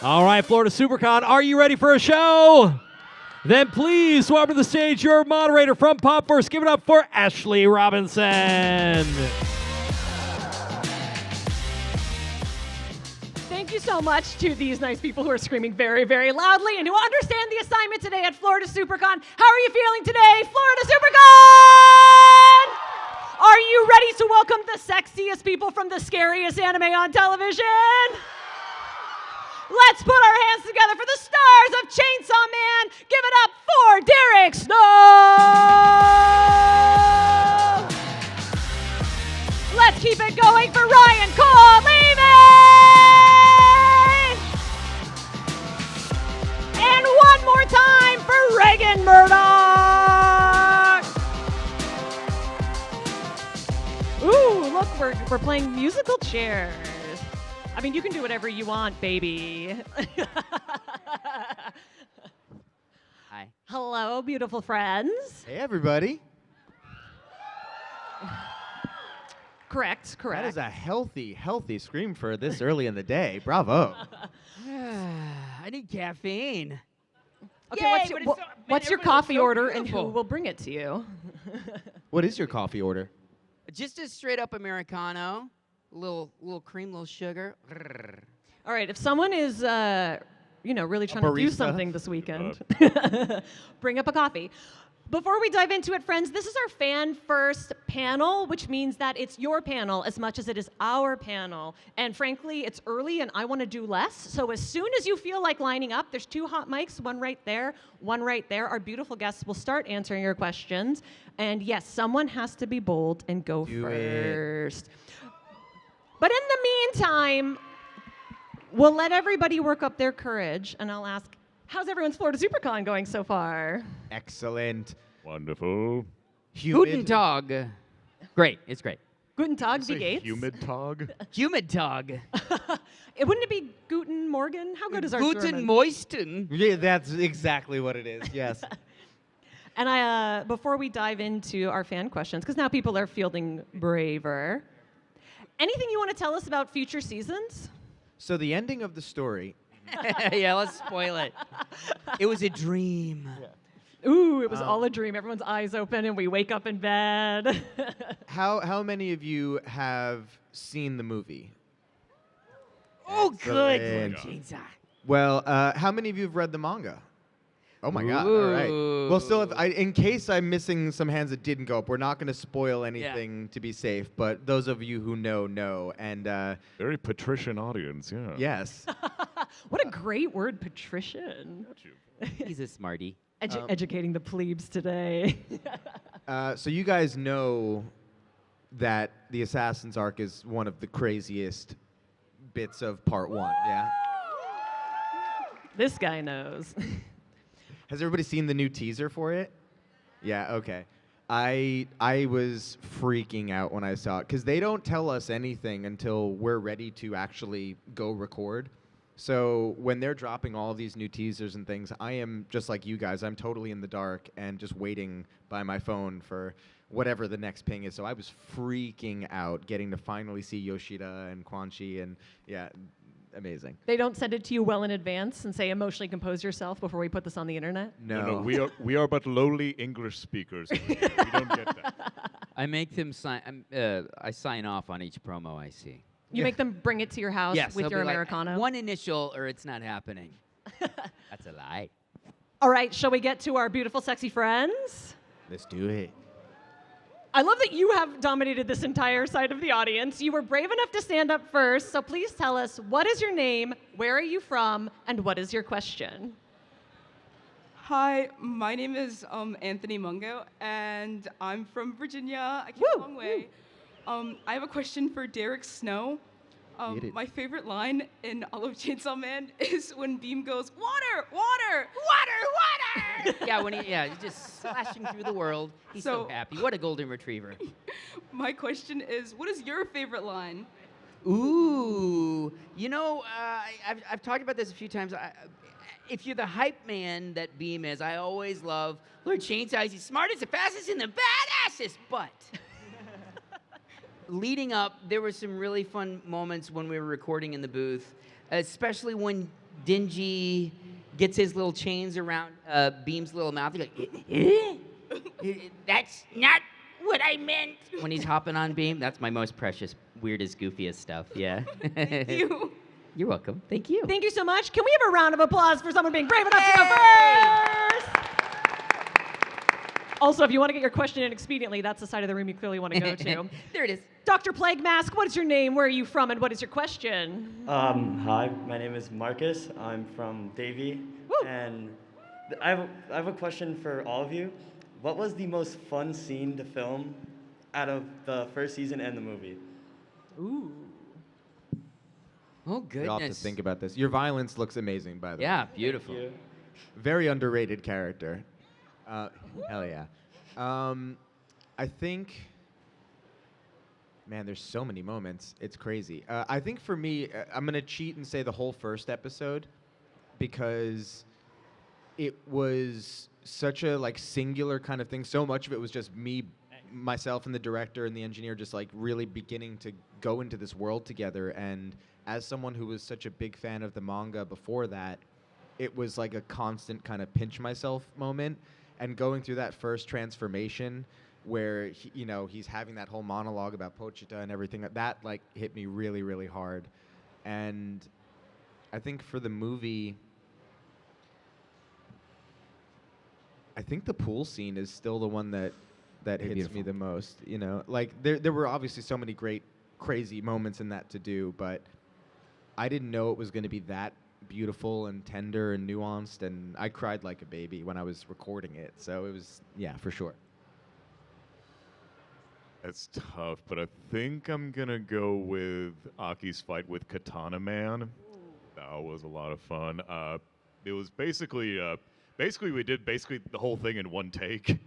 All right, Florida Supercon, are you ready for a show? Then please welcome to the stage your moderator from Popverse. Give it up for Ashley Robinson. Thank you so much to these nice people who are screaming very, very loudly and who understand the assignment today at Florida Supercon. How are you feeling today, Florida Supercon? Are you ready to welcome the sexiest people from the scariest anime on television? Let's put our hands together for the stars of Chainsaw Man. Give it up for Derick Snow. Let's keep it going for Ryan Colt Levy. And one more time for Reagan Murdock. Ooh, look, we're playing musical chairs. I mean, you can do whatever you want, baby. Hi. Hello, beautiful friends. Hey, everybody. Correct. That is a healthy scream for this early in the day. Bravo. I need caffeine. Okay, Yay, what's but your, it's so- man, what's your everything looks coffee so order and beautiful. who will bring it to you? What is your coffee order? Just a straight up Americano. Little cream, little sugar. All right, if someone is, really trying to do barista. something this weekend, bring up a coffee. Before we dive into it, friends, this is our fan first panel, which means that it's your panel as much as it is our panel. And frankly, it's early and I want to do less. So as soon as you feel like lining up, there's 2 hot mics, one right there, one right there. Our beautiful guests will start answering your questions. And yes, someone has to be bold and go Do it. first. But in the meantime, we'll let everybody work up their courage, and I'll ask, how's everyone's Florida Supercon going so far? Excellent. Wonderful. Guten Tag. Great. It's great. Guten Tag, wie geht's? Humid tog? Humid Tag. Wouldn't it be Guten Morgen? How good is our Guten German? Moisten. Yeah, that's exactly what it is. Yes. And before we dive into our fan questions, because now people are fielding braver, anything you want to tell us about future seasons? So the ending of the story. Yeah, let's spoil it. It was a dream. Ooh, it was all a dream. Everyone's eyes open and we wake up in bed. How many of you have seen the movie? Oh, good. Excellent. Chainsaw. Well, how many of you have read the manga? Oh my God! All right. Well, still, in case I'm missing some hands that didn't go up, we're not going to spoil anything to be safe. But those of you who know, and Very patrician audience, yeah. yes, What a great word, patrician. He's a smarty. Educating the plebes today. so you guys know that the Assassin's Arc is one of the craziest bits of Part 1. Yeah. This guy knows. Has everybody seen the new teaser for it? Yeah, okay. I was freaking out when I saw it because they don't tell us anything until we're ready to actually go record. So when they're dropping all these new teasers and things, I am just like you guys. I'm totally in the dark and just waiting by my phone for whatever the next ping is. So I was freaking out getting to finally see Yoshida and Quan Chi, and yeah, amazing. They don't send it to you well in advance and say emotionally compose yourself before we put this on the internet? No. We are but lowly English speakers. We don't get that. I make them sign. I sign off on each promo I see. You make them bring it to your house Yes, with they'll your be like, Americano? one initial, or it's not happening. That's a lie. All right, shall we get to our beautiful, sexy friends? Let's do it. I love that you have dominated this entire side of the audience. You were brave enough to stand up first, so please tell us, what is your name, where are you from, and what is your question? Hi, my name is Anthony Mungo, and I'm from Virginia. I came a Woo, long way. I have a question for Derick Snow. Get it. My favorite line in all of Chainsaw Man is when Beam goes, "Water, water, water, water!" Yeah, he's just slashing through the world. He's so So- happy. What a golden retriever. My question is, what is your favorite line? Ooh, I've talked about this a few times. If you're the hype man that Beam is, I always love Lord Chainsaw. He's the smartest, the fastest, and the badassest. But leading up, there were some really fun moments when we were recording in the booth, especially when Denji gets his little chains around Beam's little mouth. He's like, that's not what I meant. When he's hopping on Beam, that's my most precious, weirdest, goofiest stuff. Yeah. Thank you. You're welcome. Thank you. Thank you so much. Can we have a round of applause for someone being brave enough to go first? Also, if you want to get your question in expediently, that's the side of the room you clearly want to go to. There it is. Dr. Plague Mask, what is your name? Where are you from? And what is your question? Hi, my name is Marcus. I'm from Davie. Woo. And I have a question for all of you. What was the most fun scene to film out of the first season and the movie? Ooh. Oh, goodness. You'll have to think about this. Your violence looks amazing, by the way. Yeah, beautiful. Thank you. Very underrated character. Hell yeah. I think, man, there's so many moments. It's crazy. I think for me, I'm going to cheat and say the whole first episode because it was such a like singular kind of thing. So much of it was just me, myself, and the director and the engineer just like really beginning to go into this world together. And as someone who was such a big fan of the manga before that, it was like a constant kind of pinch myself moment. And going through that first transformation where, he's having that whole monologue about Pochita and everything, that like hit me really, really hard. And I think for the movie, I think the pool scene is still the one that hits Beautiful. me the most. Like there were obviously so many great, crazy moments in that to do, but I didn't know it was going to be that beautiful and tender and nuanced, and I cried like a baby when I was recording it. So it was, yeah, for sure. That's tough, but I think I'm gonna go with Aki's fight with Katana Man. That was a lot of fun. It was basically we did the whole thing in one take.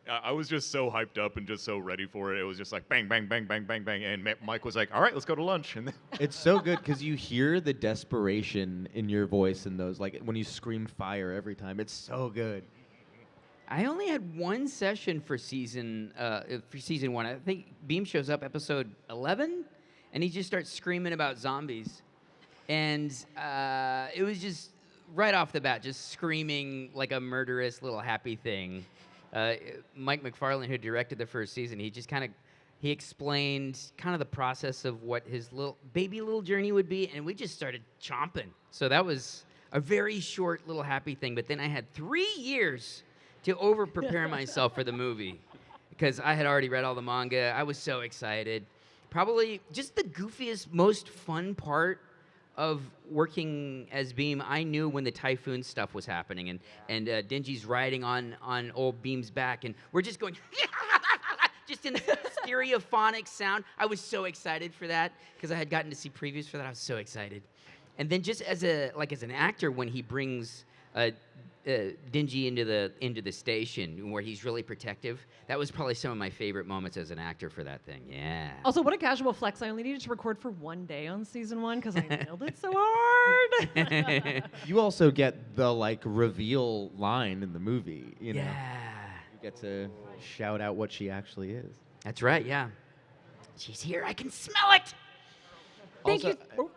I was just so hyped up and just so ready for it. It was just like bang, bang, bang, bang, bang, bang, and Mike was like, "All right, let's go to lunch." And then It's so good because you hear the desperation in your voice in those, like when you scream fire every time. It's so good. I only had one session for season one. I think Beam shows up episode 11, and he just starts screaming about zombies, and it was just right off the bat, just screaming like a murderous little happy thing. Mike McFarlane, who directed the first season, he explained kind of the process of what his little journey would be, and we just started chomping. So that was a very short little happy thing. But then I had 3 years to over-prepare myself for the movie because I had already read all the manga. I was so excited. Probably just the goofiest, most fun part of working as Beam. I knew when the typhoon stuff was happening, and Denji's riding on old Beam's back, and we're just going just in the stereophonic sound. I was so excited for that because I had gotten to see previews for that. I was so excited. And then just as an actor, when he brings Denji into the station where he's really protective, that was probably some of my favorite moments as an actor for that thing. Yeah. Also, what a casual flex. I only needed to record for 1 day on season 1 because I nailed it so hard. You also get the like reveal line in the movie. You get to shout out what she actually is. That's right. Yeah. She's here. I can smell it. Thank Also, you.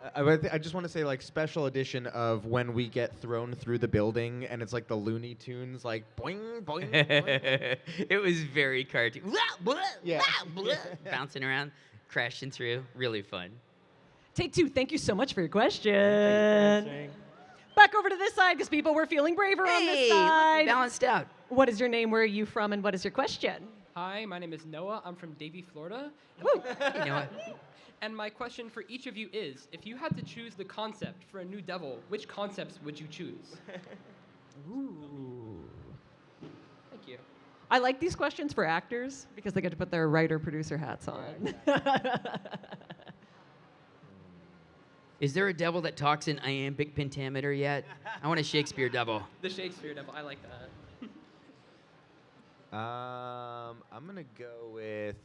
I just want to say, like, special edition of when we get thrown through the building, and it's like the Looney Tunes, like, boing, boing, boing. It was very cartoon. Yeah. Bouncing around, crashing through. Really fun. Take 2. Thank you so much for your question. Answering. Back over to this side because people were feeling braver on this Hey, side. balanced out. What is your name? Where are you from? And what is your question? Hi, my name is Noah. I'm from Davie, Florida. Woo. You know what? And my question for each of you is, if you had to choose the concept for a new devil, which concepts would you choose? Ooh. Thank you. I like these questions for actors because they get to put their writer-producer hats on. Is there a devil that talks in iambic pentameter yet? I want a Shakespeare devil. The Shakespeare devil, I like that. I'm gonna go with.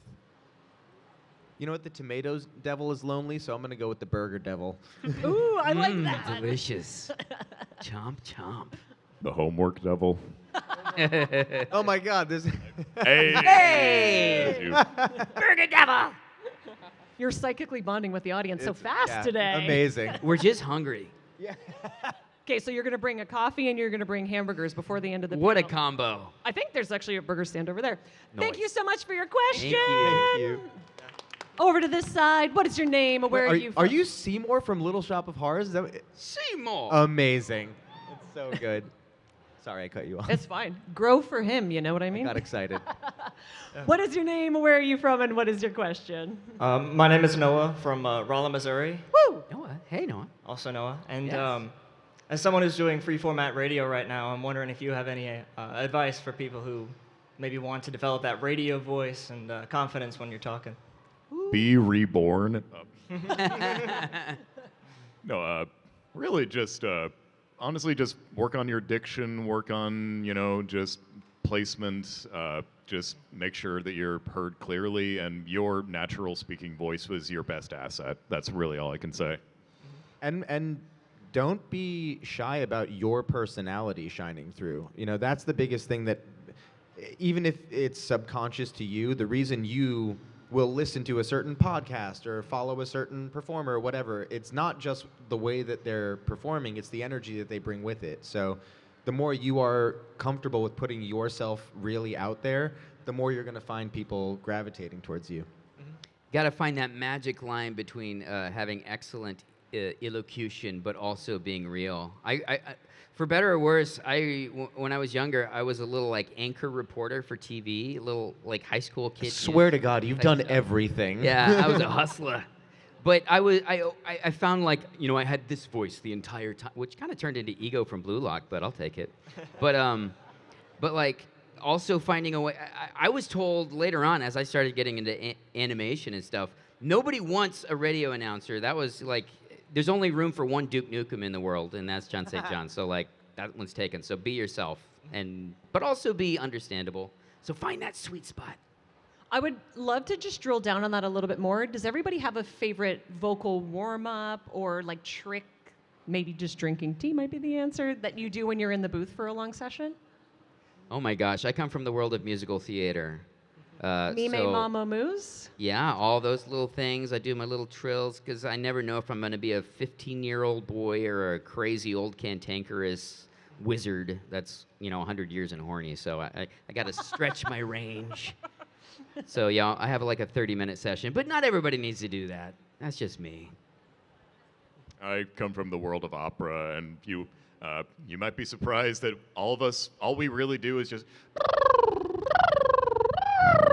You know what? The tomatoes devil is lonely, so I'm gonna go with the burger devil. Ooh, I like that. Delicious. Chomp, chomp. the homework devil. Oh my God! This. Hey. Hey! You- Burger devil! You're psychically bonding with the audience so It's- fast yeah, today. Amazing. We're just hungry. Yeah. Okay, so you're going to bring a coffee and you're going to bring hamburgers before the end of the What a panel. combo. I think there's actually a burger stand over there. Thank Nice. you so much for your question. Thank you. Over to this side. What is your name? Where are you from? Are you Seymour from Little Shop of Horrors? Is that Seymour. amazing? It's so good. Sorry, I cut you off. It's fine. Grow for him, you know what I I mean? got excited. What is your name? Where are you from? And what is your question? My name is Noah from Rolla, Missouri. Woo! Noah. Hey, Noah. Also Noah. And Yes. as someone who's doing free format radio right now, I'm wondering if you have any advice for people who maybe want to develop that radio voice and confidence when you're talking. Be reborn. No, really just honestly just work on your diction, work on, just placement, just make sure that you're heard clearly and your natural speaking voice was your best asset. That's really all I can say. And don't be shy about your personality shining through. That's the biggest thing that, even if it's subconscious to you, the reason you will listen to a certain podcast or follow a certain performer or whatever, it's not just the way that they're performing, it's the energy that they bring with it. So the more you are comfortable with putting yourself really out there, the more you're going to find people gravitating towards you. Got to find that magic line between having excellent elocution but also being real. I for better or worse, when I was younger, I was a little like anchor reporter for TV, a little like high school kid. Swear to God, you've done stuff. everything. Yeah, I was a hustler. But I found like, I had this voice the entire time, which kind of turned into ego from Blue Lock, but I'll take it. But like also finding a way. I was told later on as I started getting into animation and stuff, nobody wants a radio announcer. That was like, there's only room for one Duke Nukem in the world, and that's John St. John. So like that one's taken. So be yourself, but also be understandable. So find that sweet spot. I would love to just drill down on that a little bit more. Does everybody have a favorite vocal warm-up or like trick? Maybe just drinking tea might be the answer that you do when you're in the booth for a long session? Oh my gosh, I come from the world of musical theater. Mime so, Mama Moose? Yeah, all those little things. I do my little trills because I never know if I'm going to be a 15-year-old boy or a crazy old cantankerous wizard that's, 100 years and horny. So I got to stretch my range. So yeah, I have like a 30-minute session, but not everybody needs to do that. That's just me. I come from the world of opera, and you might be surprised that all we really do is just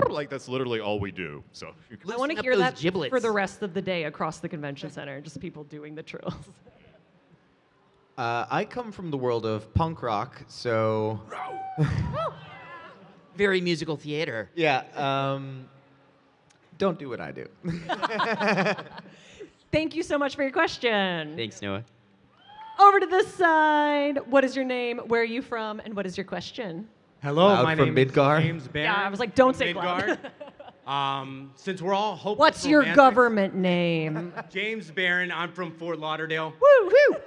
like that's literally all we do. So I want to up hear those that giblets. for the rest of the day across the convention center, just people doing the trills. I come from the world of punk rock, so Very musical theater. yeah. Don't do what I do. Thank you so much for your question. Thanks, Noah. Over to this side. What is your name? Where are you from? And what is your question? Hello, Loud my from name Midgar? is James Barron. Yeah, I was like, don't from say Midgard. Since we're all hopeless What's your romantics- government name? James Barron. I'm from Fort Lauderdale. Woo! Woo!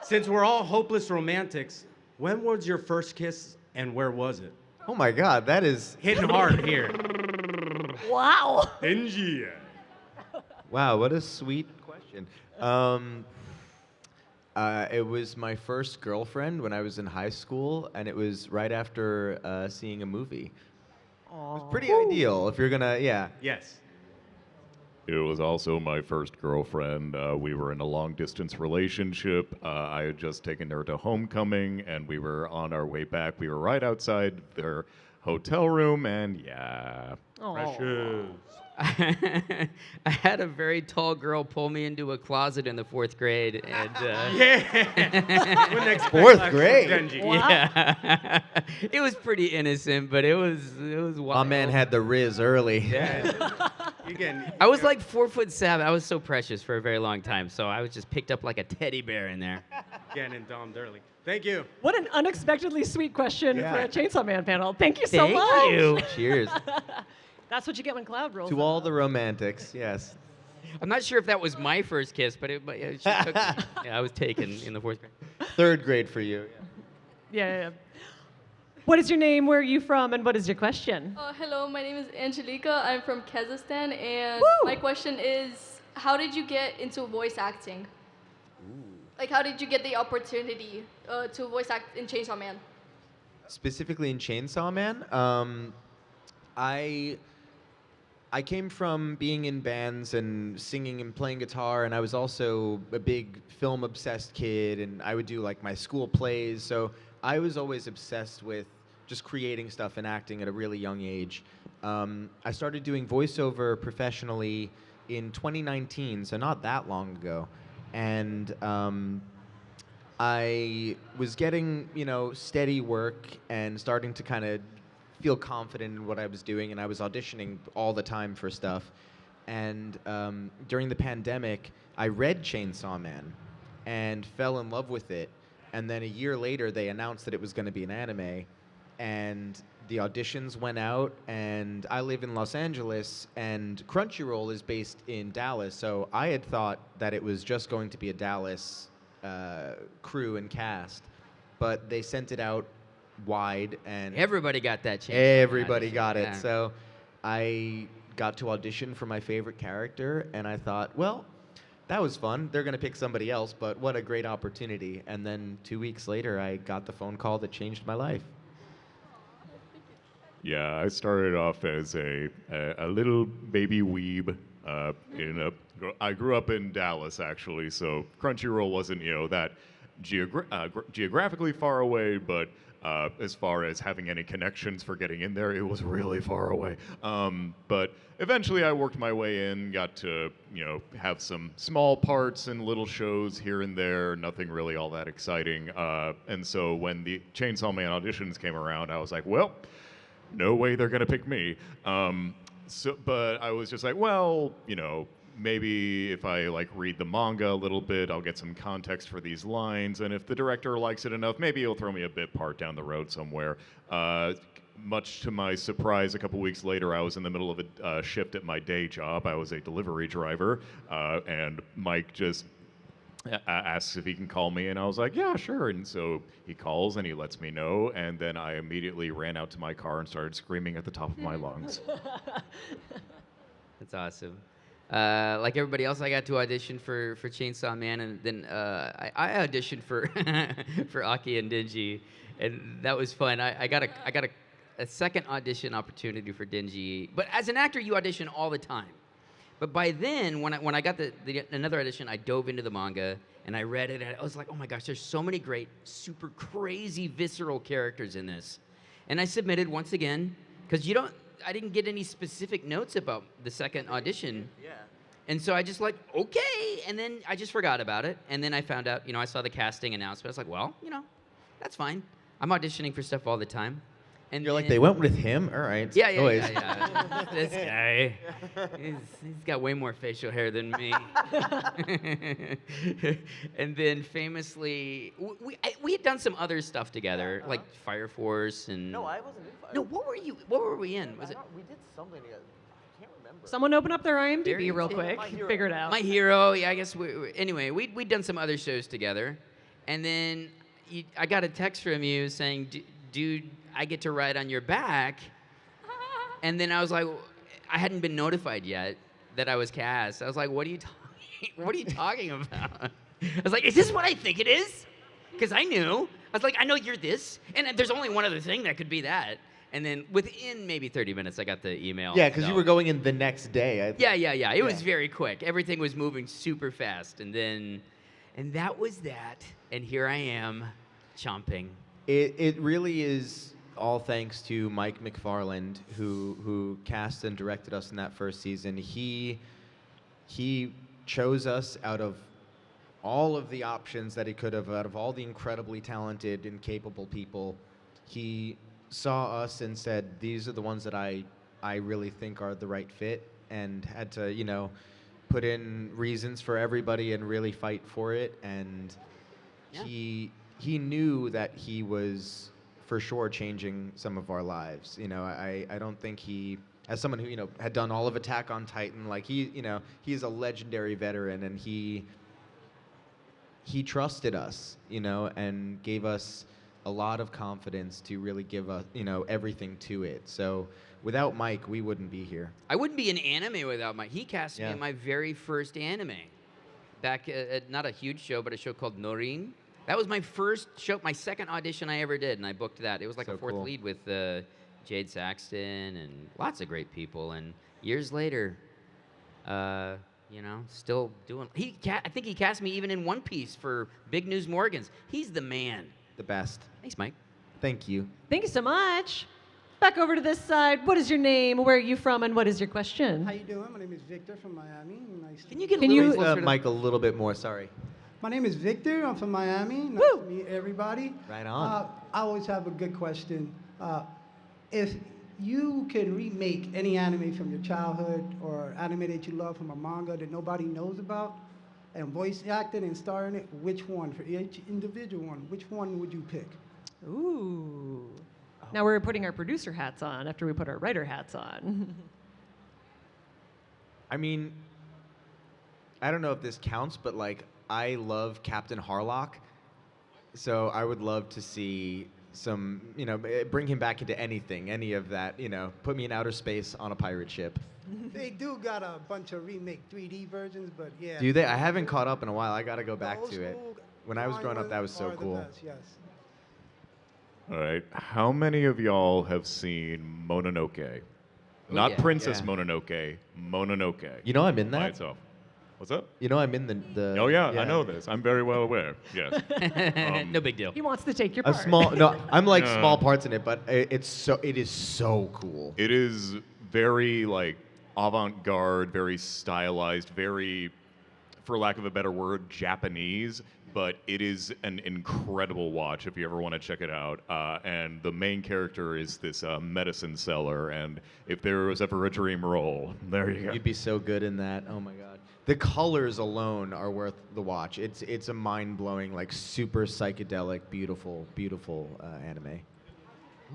Since we're all hopeless romantics, when was your first kiss and where was it? Oh my God, that is Hitting hard here. Wow. Denji. wow. What a sweet question. It was my first girlfriend when I was in high school, and it was right after seeing a movie. It was pretty ideal if you're gonna, yeah. Yes. it was also my first girlfriend. We were in a long-distance relationship. I had just taken her to homecoming, and we were on our way back. We were right outside their hotel room, and yeah. Precious. I had a very tall girl pull me into a closet in the 4th grade, and Yeah. Wouldn't expect Fourth less from grade? Denji. yeah, it was pretty innocent, but it was wild. My man had the Reze early. Yeah. Again, I was like 4'7". I was so precious for a very long time, so I was just picked up like a teddy bear in there. getting domed early. Thank you. What an unexpectedly sweet question Yeah. for a Chainsaw Man panel. Thank you so Thank much. you. Cheers. That's what you get when Cloud rolls. To all the romantics, yes. I'm not sure if that was my first kiss, but she took me. Yeah, I was taken in the 4th grade. 3rd grade for you. Yeah. What is your name? Where are you from? And what is your question? Hello, my name is Angelica. I'm from Kazakhstan, and Woo! my question is, how did you get into voice acting? Like, how did you get the opportunity to voice act in Chainsaw Man? Specifically in Chainsaw Man, I came from being in bands and singing and playing guitar, and I was also a big film-obsessed kid, and I would do like my school plays. So I was always obsessed with just creating stuff and acting at a really young age. I started doing voiceover professionally in 2019, so not that long ago, and I was getting, steady work and starting to kind of feel confident in what I was doing, and I was auditioning all the time for stuff. And during the pandemic, I read Chainsaw Man and fell in love with it. And then a year later, they announced that it was going to be an anime, and the auditions went out, and I live in Los Angeles, and Crunchyroll is based in Dallas, so I had thought that it was just going to be a Dallas crew and cast, but they sent it out wide, and Everybody got that chance. everybody got it. Yeah. So I got to audition for my favorite character, and I thought, well, that was fun. They're going to pick somebody else, but what a great opportunity. And then 2 weeks later, I got the phone call that changed my life. Yeah, I started off as a little baby weeb. I grew up in Dallas, actually, so Crunchyroll wasn't, that geographically far away, but as far as having any connections for getting in there, it was really far away. But eventually I worked my way in, got to, have some small parts and little shows here and there, nothing really all that exciting. And so when the Chainsaw Man auditions came around, I was like, well, no way they're going to pick me. But I was just like, well, maybe if I read the manga a little bit, I'll get some context for these lines, and if the director likes it enough, maybe he'll throw me a bit part down the road somewhere. Much to my surprise, a couple weeks later, I was in the middle of a shift at my day job. I was a delivery driver, and Mike just asks if he can call me, and I was like, yeah, sure. And so he calls and he lets me know, and then I immediately ran out to my car and started screaming at the top of my lungs. That's awesome. Like everybody else, I got to audition for Chainsaw Man, and then I auditioned for for Aki and Denji, and that was fun. I got a second audition opportunity for Denji, but as an actor, you audition all the time. But by then, when I got another audition, I dove into the manga and I read it, and I was like, oh my gosh, there's so many great, super crazy, visceral characters in this. And I submitted once again, because I didn't get any specific notes about the second audition. Yeah. And so I just okay, and then I just forgot about it. And then I found out, I saw the casting announcement. I was like, well, that's fine. I'm auditioning for stuff all the time. And you're like, they went with him? All right. Yeah. This guy, he's got way more facial hair than me. And then famously, we had done some other stuff together, like Fire Force and... No, I wasn't in Fire Force. No, what were we in? Was it? We did something together. I can't remember. Someone open up their IMDb real quick. Figure it out. My Hero. Yeah, I guess anyway, we'd done some other shows together. And then I got a text from you saying, dude, I get to ride on your back. And then I was like, I hadn't been notified yet that I was cast. I was like, what are you talking about? I was like, is this what I think it is? Because I knew. I was like, I know you're this. And there's only one other thing that could be that. And then within maybe 30 minutes, I got the email. Yeah, because you were going in the next day. Yeah. It was very quick. Everything was moving super fast. And that was that. And here I am, chomping. It really is all thanks to Mike McFarland, who cast and directed us in that first season. He chose us out of all of the options that he could have, out of all the incredibly talented and capable people. He saw us and said, these are the ones that I really think are the right fit, and had to, put in reasons for everybody and really fight for it. And yeah. He knew that he was for sure changing some of our lives. I don't think he, as someone who, had done all of Attack on Titan, he's a legendary veteran, and he trusted us, and gave us a lot of confidence to really give us, everything to it. So without Mike, we wouldn't be here. I wouldn't be in anime without Mike. He cast me in my very first anime. back at not a huge show, but a show called Norin. That was my first show, my second audition I ever did, and I booked that. It was like So a fourth cool. lead with Jade Saxton and lots of great people. And years later, still doing. I think he cast me even in One Piece for Big News Morgans. He's the man. The best. Thanks, Mike. Thank you. Thank you so much. Back over to this side. What is your name? Where are you from? And what is your question? How you doing? My name is Victor from Miami. Nice. Can you get Can a little you- closer to Mike, a little bit more. Sorry. My name is Victor. I'm from Miami. Nice Woo! to meet everybody. Right on. I always have a good question. If you could remake any anime from your childhood or anime that you love from a manga that nobody knows about, and voice act it and star in it, which one? For each individual one, which one would you pick? Ooh. Now we're putting our producer hats on after we put our writer hats on. I mean, I don't know if this counts, but like, I love Captain Harlock, so I would love to see some, bring him back into anything, any of that, put me in outer space on a pirate ship. They do got a bunch of remake 3D versions, but yeah. Do they? I haven't caught up in a while. I gotta go The back old to it. school When I was growing up, that was so are the cool. best, yes. All right. How many of y'all have seen Mononoke? Not yeah. Princess Yeah. Mononoke, Mononoke. You know I'm in by that? itself. What's up? You know I'm in the Oh yeah, I know this. I'm very well aware. Yes. No big deal. He wants to take your A part. small, no, I'm like No. small parts in it, but it is so cool. It is very like avant-garde, very stylized, very, for lack of a better word, Japanese. But it is an incredible watch if you ever want to check it out. And the main character is this medicine seller. And if there was ever a dream role, there you go. You'd be so good in that. Oh my god. The colors alone are worth the watch. It's a mind-blowing, like super psychedelic, beautiful anime.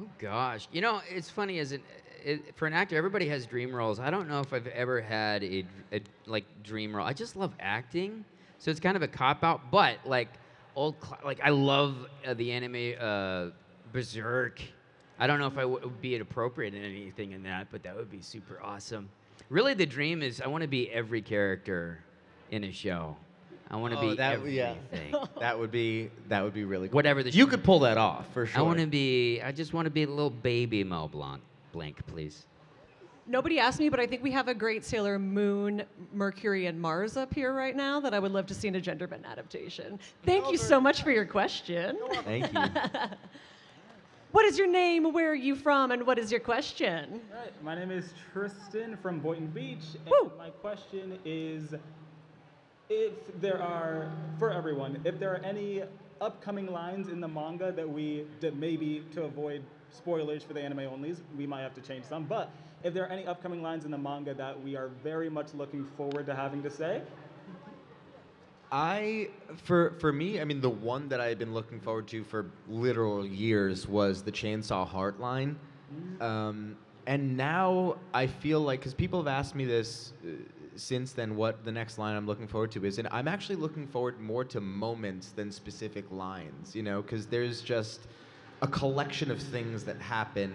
Oh gosh, it's funny for an actor, everybody has dream roles. I don't know if I've ever had a dream role. I just love acting, so it's kind of a cop out. But I love the anime Berserk. I don't know if I would be appropriate in anything in that, but that would be super awesome. Really, the dream is I want to be every character in a show. I want to be everything. That would be really cool. Whatever the You show could pull that off for sure. I just want to be a little baby Mel Blanc, please. Nobody asked me, but I think we have a great Sailor Moon, Mercury, and Mars up here right now that I would love to see in a gender bent adaptation. Thank you so much for your question. Thank you. What is your name? Where are you from? And what is your question? Right. My name is Tristan from Boynton Beach. And Woo. my question is, if there are, for everyone, if there are any upcoming lines in the manga that maybe to avoid spoilers for the anime onlys, we might have to change some, but if there are any upcoming lines in the manga that we are very much looking forward to having to say. For me, I mean, the one that I had been looking forward to for literal years was the Chainsaw Heart line. And now I feel like, because people have asked me this since then, what the next line I'm looking forward to is, and I'm actually looking forward more to moments than specific lines, because there's just a collection of things that happen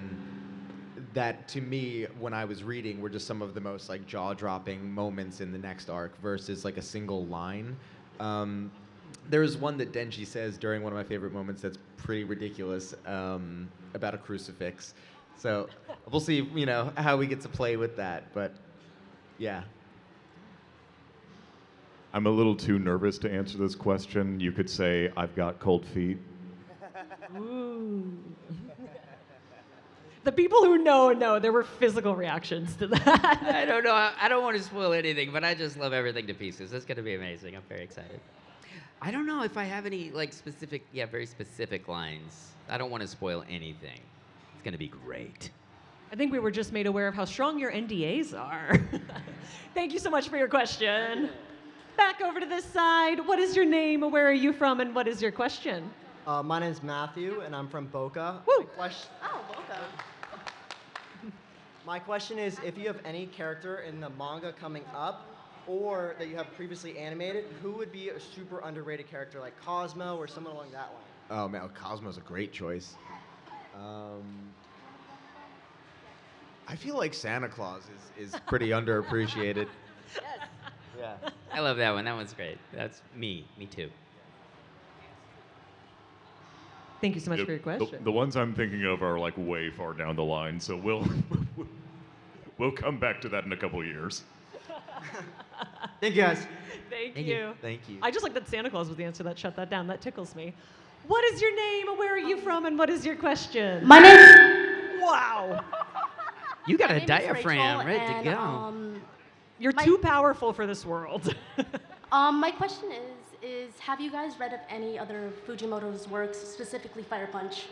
that to me, when I was reading, were just some of the most like jaw-dropping moments in the next arc versus like a single line. There is one that Denji says during one of my favorite moments that's pretty ridiculous about a crucifix. So we'll see, how we get to play with that. But yeah. I'm a little too nervous to answer this question. You could say, I've got cold feet. Ooh. The people who know there were physical reactions to that. I don't know. I don't want to spoil anything, but I just love everything to pieces. It's going to be amazing. I'm very excited. I don't know if I have any very specific lines. I don't want to spoil anything. It's going to be great. I think we were just made aware of how strong your NDAs are. Thank you so much for your question. Back over to this side. What is your name? Where are you from? And what is your question? My name's Matthew, and I'm from Boca. Woo! Oh, Boca. My question is, if you have any character in the manga coming up, or that you have previously animated, who would be a super underrated character, like Cosmo or someone along that line? Oh man, Cosmo's a great choice. I feel like Santa Claus is pretty underappreciated. Yeah. I love that one. That one's great. That's me. Me too. Thank you so much for your question. The ones I'm thinking of are like way far down the line, so we'll come back to that in a couple years. Thank you, guys. Thank you. Thank you. I just like that Santa Claus was the answer that shut that down. That tickles me. What is your name? Where are you from? And what is your question? My name. Wow. You got My a name is diaphragm Rachel, ready to and, go. You're too powerful for this world. My question is have you guys read of any other Fujimoto's works, specifically Fire Punch?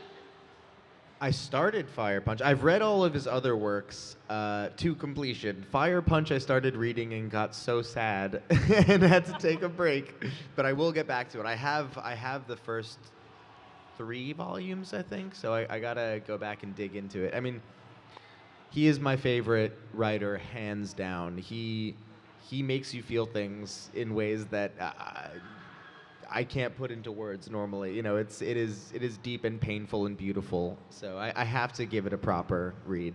I started Fire Punch. I've read all of his other works to completion. Fire Punch I started reading and got so sad and had to take a break. But I will get back to it. I have the first 3 volumes, I think, so I gotta go back and dig into it. I mean, he is my favorite writer, hands down. He makes you feel things in ways that I can't put into words normally. You know, it is deep and painful and beautiful. So I have to give it a proper read.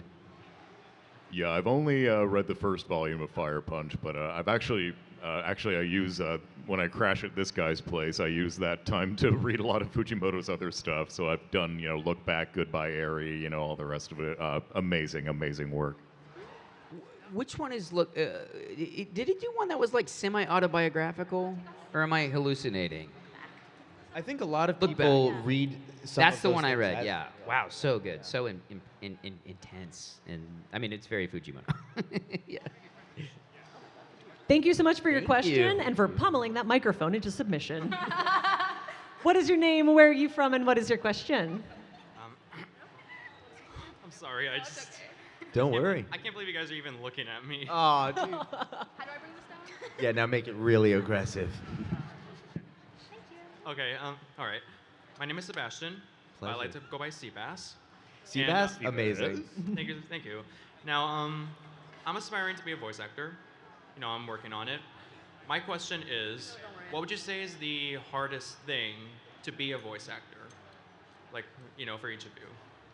Yeah, I've only read the first volume of Fire Punch, but I've actually I use when I crash at this guy's place, I use that time to read a lot of Fujimoto's other stuff. So I've done, Look Back, Goodbye Eri, all the rest of it. Amazing work. Which one is did he do one that was like semi-autobiographical, or am I hallucinating? I think a lot of Look people Back. read. That's the those one I things read. as- Yeah. Wow, so good, so intense, and I mean it's very Fujimoto. Yeah. Thank you so much for your Thank question you. and for pummeling that microphone into submission. What is your name? Where are you from? And what is your question? I'm sorry, I just. Don't worry. I can't believe you guys are even looking at me. Aw, dude. How do I bring this down? Yeah, now make it really aggressive. Okay, all right. My name is Sebastian. I like Pleasure. to go by Seabass. Seabass? And, Amazing. Thank you. Now, I'm aspiring to be a voice actor. I'm working on it. My question is, what would you say is the hardest thing to be a voice actor? Like, for each of you.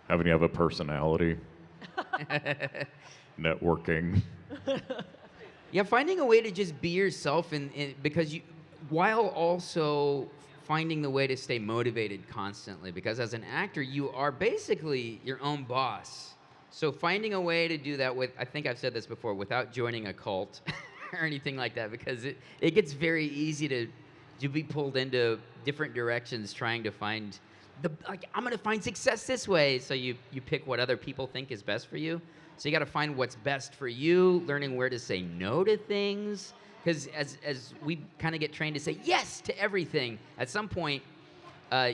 Having to have a personality. Networking. Yeah, finding a way to just be yourself, and because while also finding the way to stay motivated constantly, because as an actor, you are basically your own boss. So finding a way to do that I think I've said this before, without joining a cult or anything like that, because it gets very easy to be pulled into different directions trying to find I'm going to find success this way. So you pick what other people think is best for you. So you got to find what's best for you, learning where to say no to things. Because as we kind of get trained to say yes to everything, at some point,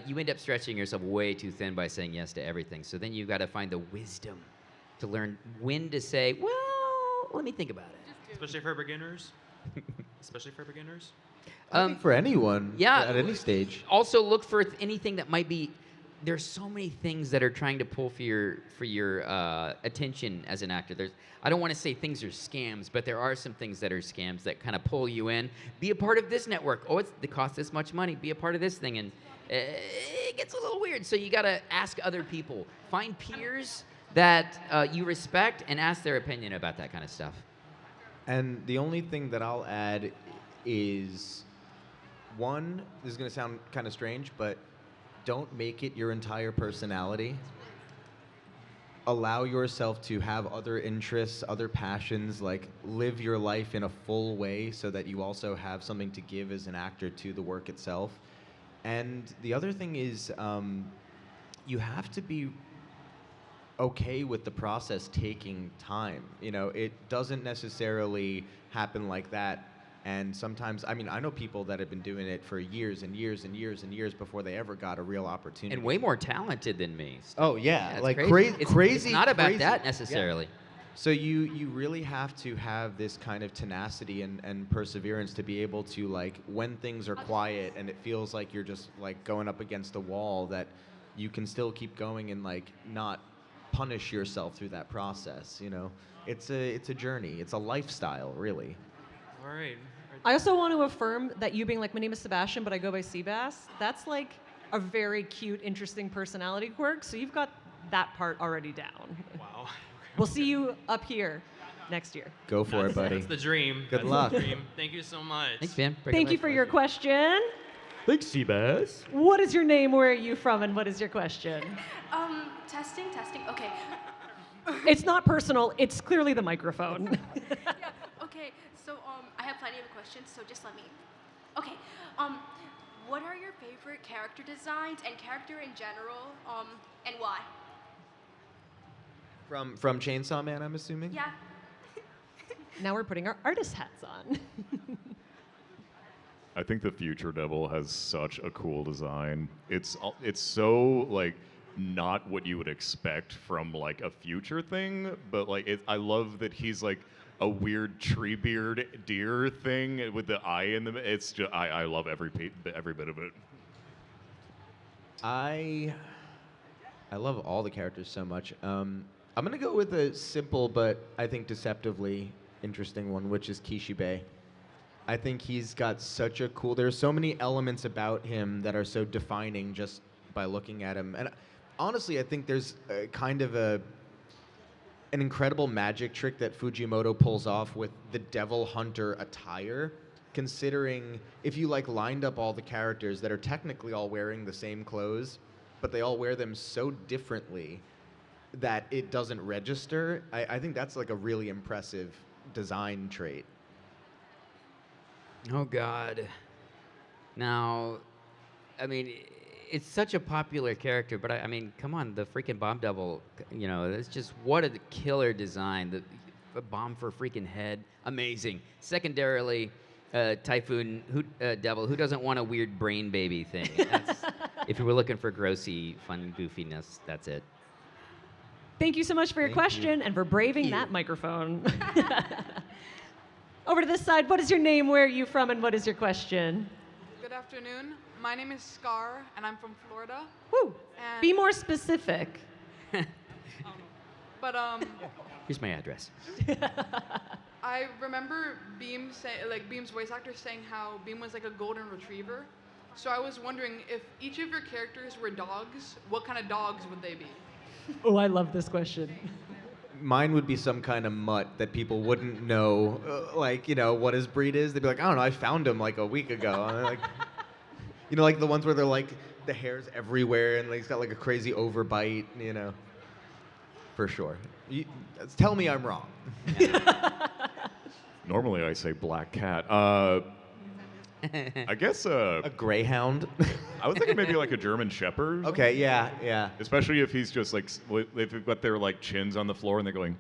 you end up stretching yourself way too thin by saying yes to everything. So then you've got to find the wisdom to learn when to say, well, let me think about it. Especially for beginners. I think for anyone, Yeah. at any stage. Also look for anything that might be. There's so many things that are trying to pull for your attention as an actor. I don't want to say things are scams, but there are some things that are scams that kind of pull you in. Be a part of this network. Oh, it costs this much money. Be a part of this thing, and it gets a little weird. So you got to ask other people. Find peers that you respect and ask their opinion about that kind of stuff. And the only thing that I'll add is, one, this is going to sound kind of strange, but don't make it your entire personality. Allow yourself to have other interests, other passions, like live your life in a full way so that you also have something to give as an actor to the work itself. And the other thing is, you have to be okay with the process taking time. It doesn't necessarily happen like that. And sometimes, I know people that have been doing it for years and years and years and years before they ever got a real opportunity. And way more talented than me. Oh yeah, it's like crazy. crazy. It's not about crazy. that necessarily. Yeah. So you really have to have this kind of tenacity and perseverance to be able to, like, when things are quiet and it feels like you're just like going up against a wall, that you can still keep going and like not punish yourself through that process. It's a journey. It's a lifestyle, really. All right. I also want to affirm that you being like, my name is Sebastian, but I go by Seabass, that's like a very cute, interesting personality quirk. So you've got that part already down. Wow. We'll see you up here. next year. Go for it, buddy. That's the dream. Good That's luck. The dream. Thank you so much. Thanks, man. Thank you for your question. Thanks, Seabass. What is your name? Where are you from? And what is your question? Testing. Okay. It's not personal. It's clearly the microphone. Okay. So I have plenty of questions. So just let me. Okay. What are your favorite character designs and character in general? And why? From Chainsaw Man, I'm assuming. Yeah. Now we're putting our artist hats on. I think the Future Devil has such a cool design. It's so like not what you would expect from like a future thing, but like I love that he's like a weird tree beard deer thing with the eye in them. It's just I love every bit of it. I love all the characters so much. I'm gonna go with a simple but I think deceptively interesting one, which is Kishibe. I think he's got such a cool. There's so many elements about him that are so defining just by looking at him. And honestly, I think there's kind of an incredible magic trick that Fujimoto pulls off with the Devil Hunter attire. Considering if you like lined up all the characters that are technically all wearing the same clothes, but they all wear them so differently that it doesn't register. I think that's like a really impressive design trait. Oh, God. Now, I mean, it's such a popular character, but I mean, come on, the freaking Bomb Devil, you know, it's just what a killer design. The bomb for a freaking head, amazing. Secondarily, Typhoon Devil, who doesn't want a weird brain baby thing? That's, if you were looking for grossy, fun goofiness, that's it. Thank you so much for your question and for braving that microphone. Over to this side, what is your name, where are you from, and what is your question? Good afternoon. My name is Scar, and I'm from Florida. Woo! And Be more specific. But Here's my address. I remember Beam's voice actor saying how Beam was like a golden retriever. So I was wondering if each of your characters were dogs, what kind of dogs would they be? Oh, I love this question. Mine would be some kind of mutt that people wouldn't know, like, you know, what his breed is. They'd be like, I don't know, I found him like a week ago. And like, you know, like the ones where they're like, the hair's everywhere and like, he's got like a crazy overbite, you know. For sure. Tell me I'm wrong. Normally I say black cat. I guess a greyhound. I was thinking maybe like a German Shepherd. Okay, yeah. Especially if he's just like, if they've got their like chins on the floor and they're going.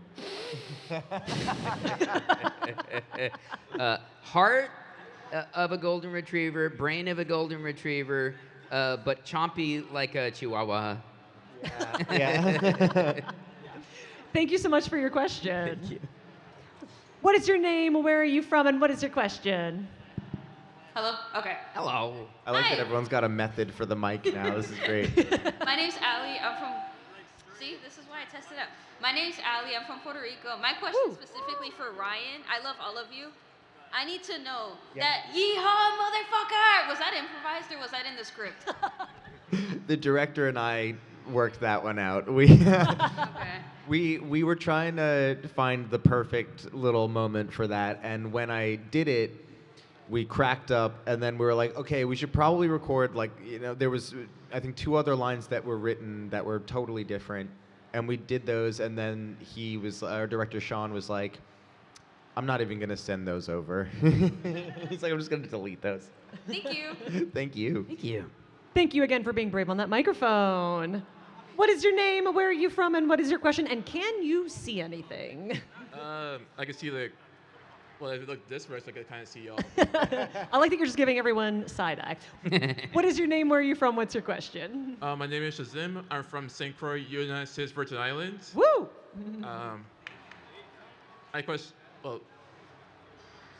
Heart of a golden retriever, brain of a golden retriever, but chompy like a chihuahua. Yeah. Thank you so much for your question. Thank you. What is your name, where are you from, and what is your question? Hello? Okay. Hello. I like that everyone's got a method for the mic now. This is great. My name's Allie. I'm from... See, this is why I tested out. My name's Allie. I'm from Puerto Rico. My question specifically for Ryan, I love all of you. I need to know that yeehaw, motherfucker! Was that improvised or was that in the script? The director and I worked that one out. We were trying to find the perfect little moment for that, and when I did it, we cracked up, and then we were like, okay, we should probably record, like, you know, there was, I think, 2 other lines that were written that were totally different, and we did those, and then our director, Sean, was like, I'm not even going to send those over. He's like, I'm just going to delete those. Thank you. Thank you. Thank you. Thank you again for being brave on that microphone. What is your name, where are you from, and what is your question, and can you see anything? I can see, like, well, if you look this way, I can kind of see y'all. I like that you're just giving everyone side eye. What is your name, where are you from, what's your question? My name is Shazim. I'm from St. Croix, United States Virgin Islands. Woo! I question, well,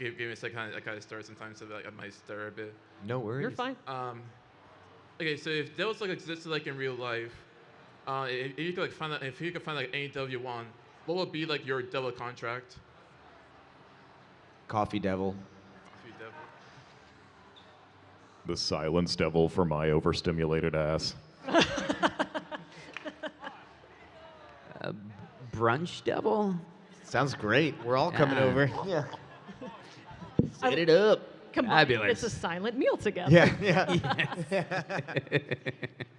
give me a second, I kind of start sometimes, so I might stir a bit. No worries. You're fine. Okay, so if devils like existed like in real life, if you could like find out, if you could find like any devil you want, what would be like your devil contract? Coffee Devil. Coffee Devil. The Silence Devil for my overstimulated ass. Brunch Devil? Sounds great. We're all coming Yeah. over. Yeah. Set it up. Combined, Fabulous. it's a silent meal together. Yeah.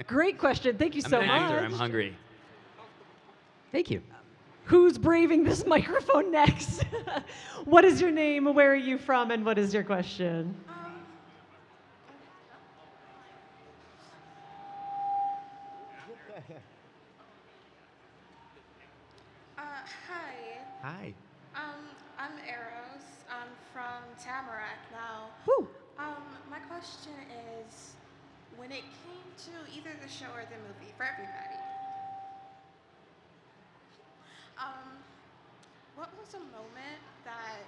Great question. Thank you I'm so an much. actor. I'm hungry. Thank you. Who's braving this microphone next? What is your name? Where are you from? And what is your question? Hi. Hi. I'm Eros. I'm from Tamarack now. Woo. My question is, when it came to either the show or the movie, for everybody, what was a moment that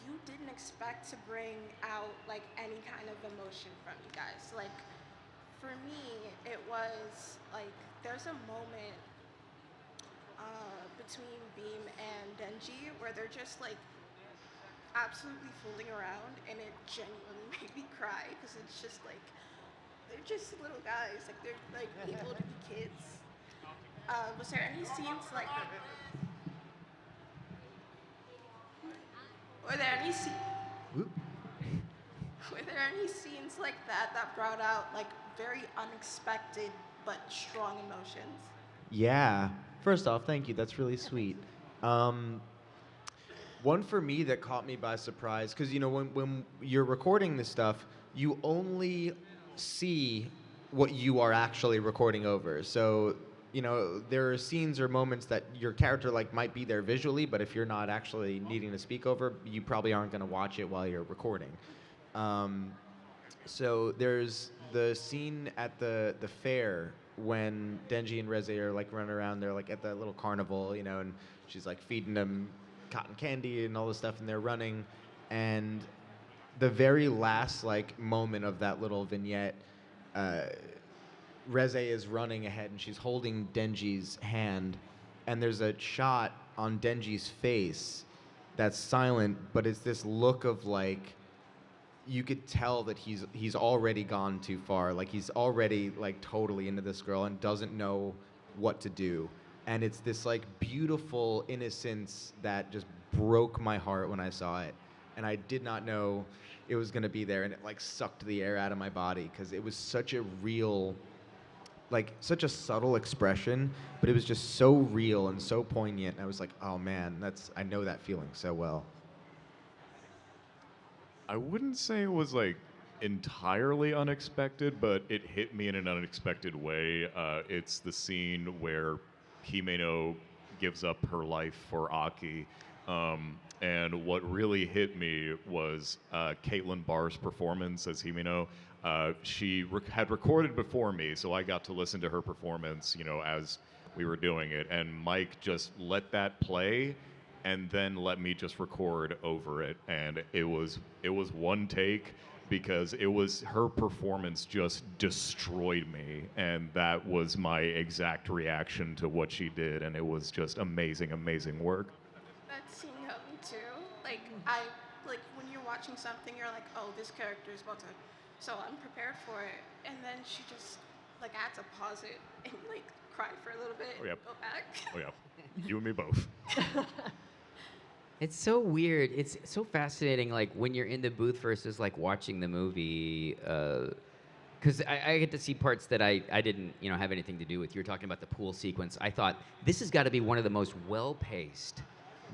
you didn't expect to bring out like any kind of emotion from you guys? Like, for me, it was like there's a moment between Beam and Denji where they're just like absolutely fooling around, and it genuinely made me cry because it's just like they're just little guys, like they're like able to be kids. Was there any scenes like that? Were there any scenes like that that brought out like very unexpected but strong emotions? Yeah. First off, thank you. That's really sweet. One for me that caught me by surprise, because when you're recording this stuff, you only see what you are actually recording over. So there are scenes or moments that your character might be there visually, but if you're not actually needing to speak over, you probably aren't going to watch it while you're recording. So there's the scene at the fair when Denji and Reze are running around. They're at that little carnival, and she's feeding them cotton candy and all this stuff, and they're running. And the very last moment of that little vignette, Reze is running ahead and she's holding Denji's hand, and there's a shot on Denji's face that's silent, but it's this look of you could tell that he's already gone too far. He's already totally into this girl and doesn't know what to do. And it's this beautiful innocence that just broke my heart when I saw it. And I did not know it was gonna be there, and it sucked the air out of my body because it was such a real, such a subtle expression, but it was just so real and so poignant. And I was like, oh man, I know that feeling so well. I wouldn't say it was entirely unexpected, but it hit me in an unexpected way. It's the scene where Himeno gives up her life for Aki. And what really hit me was Caitlin Barr's performance as Himeno. She had recorded before me, so I got to listen to her performance, as we were doing it. And Mike just let that play and then let me just record over it. And it was one take, because her performance just destroyed me. And that was my exact reaction to what she did. And it was just amazing, amazing work. That scene helped me too. When you're watching something, you're like, oh, this character is about to, so I'm prepared for it. And then she just I had to pause it and cry for a little bit. Oh, yep. And go back. Oh yeah, you and me both. It's so weird. It's so fascinating, when you're in the booth versus watching the movie. Because I get to see parts that I didn't have anything to do with. You were talking about the pool sequence. I thought this has got to be one of the most well-paced,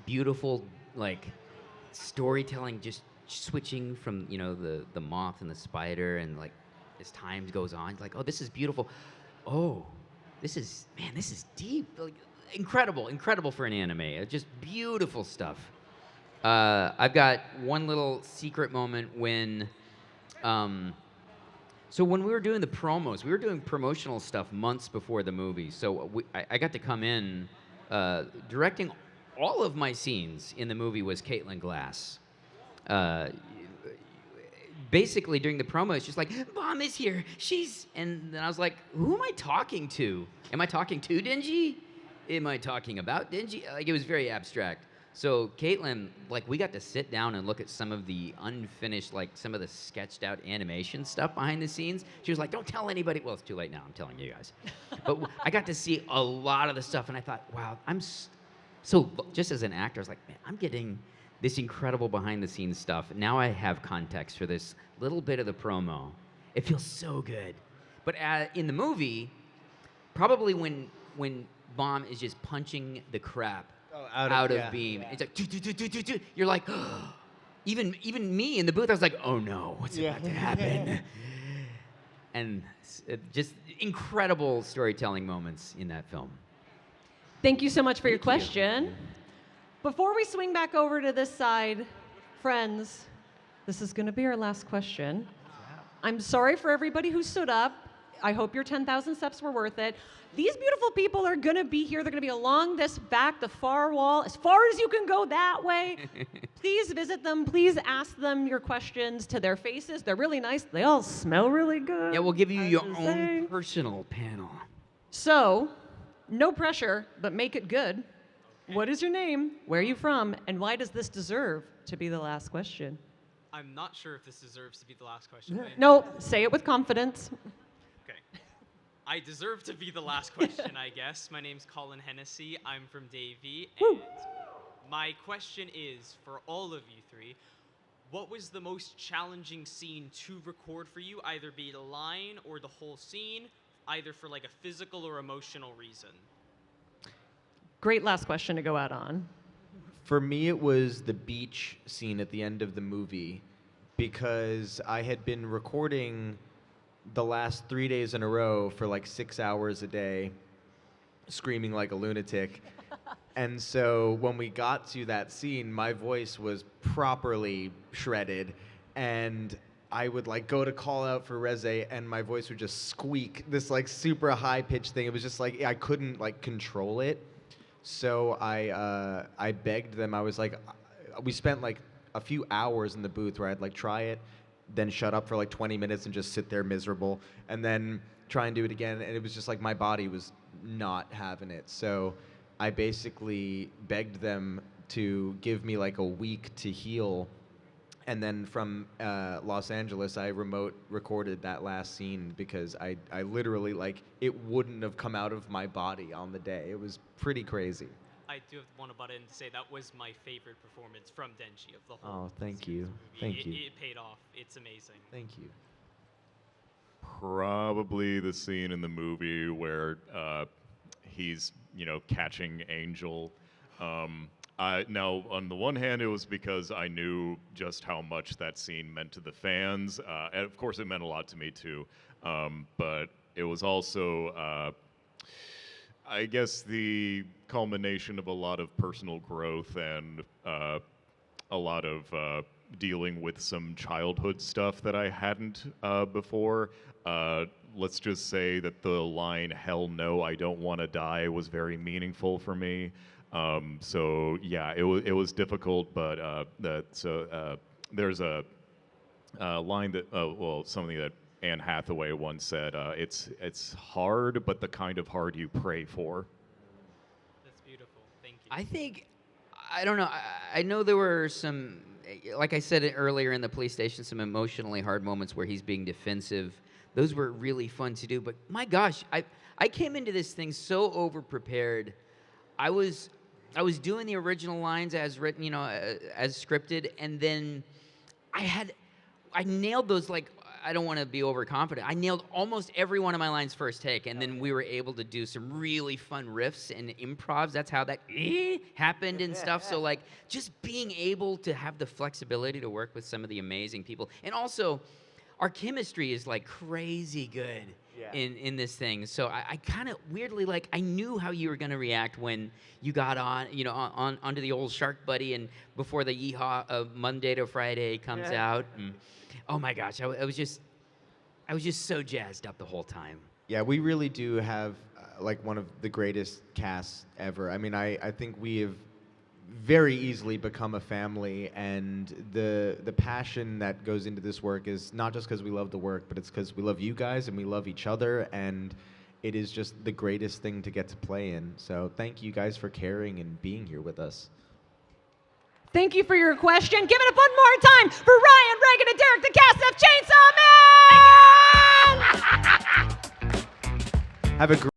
beautiful storytelling, just switching from the moth and the spider, and as time goes on, oh, this is beautiful. Oh, this is deep. Incredible for an anime. Just beautiful stuff. I've got one little secret moment when, so when we were doing the promos, we were doing promotional stuff months before the movie. So I got to come in, directing all of my scenes in the movie was Caitlin Glass. Basically during the promo, it's just Mom is here. And then I was like, who am I talking to? Am I talking to Denji? Am I talking about Denji? It was very abstract. So Caitlin, we got to sit down and look at some of the unfinished, some of the sketched out animation stuff behind the scenes. She was like, don't tell anybody. Well, it's too late now. I'm telling you guys. But I got to see a lot of the stuff, and I thought, wow, So just as an actor, I was like, man, I'm getting this incredible behind-the-scenes stuff. Now I have context for this little bit of the promo. It feels so good. But in the movie, probably when Bomb is just punching the crap out of Beam, it's like, "Do." You're like, even me in the booth, I was like, oh no, what's about to happen? And just incredible storytelling moments in that film. Thank you so much for your question. Before we swing back over to this side, friends, this is going to be our last question. I'm sorry for everybody who stood up. I hope your 10,000 steps were worth it. These beautiful people are going to be here. They're going to be along this back, the far wall, as far as you can go that way. Please visit them. Please ask them your questions to their faces. They're really nice. They all smell really good. Yeah, we'll give you your own personal panel. So, no pressure, but make it good. What is your name? Where are you from? And why does this deserve to be the last question? I'm not sure if this deserves to be the last question. No, say it with confidence. Okay. I deserve to be the last question, I guess. My name's Colin Hennessy. I'm from Davie. And my question is, for all of you three, what was the most challenging scene to record for you? Either be the line or the whole scene, either for like a physical or emotional reason. Great last question to go out on. For me, it was the beach scene at the end of the movie because I had been recording the last 3 days in a row for like 6 hours a day, screaming like a lunatic. And so when we got to that scene, my voice was properly shredded, and I would like go to call out for Reze, and my voice would just squeak, this like super high pitched thing. It was just like I couldn't like control it. So I begged them. I was like, we spent like a few hours in the booth where I'd like try it, then shut up for like 20 minutes and just sit there miserable, and then try and do it again. And it was just like my body was not having it. So I basically begged them to give me like a week to heal. And then from Los Angeles, I remote recorded that last scene because I literally, like, it wouldn't have come out of my body on the day. It was pretty crazy. I do want to butt in to say that was my favorite performance from Denji of the whole Oh, thank you. movie. Thank you. It paid off. It's amazing. Thank you. Probably the scene in the movie where he's, catching Angel. Now, on the one hand, it was because I knew just how much that scene meant to the fans. And of course, it meant a lot to me, too. But it was also, I guess, the culmination of a lot of personal growth and a lot of dealing with some childhood stuff that I hadn't before. Let's just say that the line, "Hell no, I don't want to die," was very meaningful for me. So yeah, it was difficult, but there's a line that something that Anne Hathaway once said. It's hard, but the kind of hard you pray for. That's beautiful. Thank you. I think, I don't know. I know there were some, like I said earlier in the police station, some emotionally hard moments where he's being defensive. Those were really fun to do. But my gosh, I came into this thing so over-prepared. I was doing the original lines as written, as scripted, and then I nailed those, like, I don't want to be overconfident. I nailed almost every one of my lines first take, and then we were able to do some really fun riffs and improvs. That's how that happened and stuff. So, like, just being able to have the flexibility to work with some of the amazing people. And also, our chemistry is, like, crazy good. In this thing. So I kind of weirdly, like, I knew how you were going to react when you got on, onto the old Shark Buddy and before the Yeehaw of Monday to Friday comes out. And, oh my gosh, I was just so jazzed up the whole time. Yeah, we really do have like one of the greatest casts ever. I mean, I think we have very easily become a family, and the passion that goes into this work is not just because we love the work, but it's because we love you guys and we love each other, and it is just the greatest thing to get to play in. So thank you guys for caring and being here with us. Thank you for your question. Give it up one more time for Ryan, Reagan, and Derick, the cast of Chainsaw Man! Have a great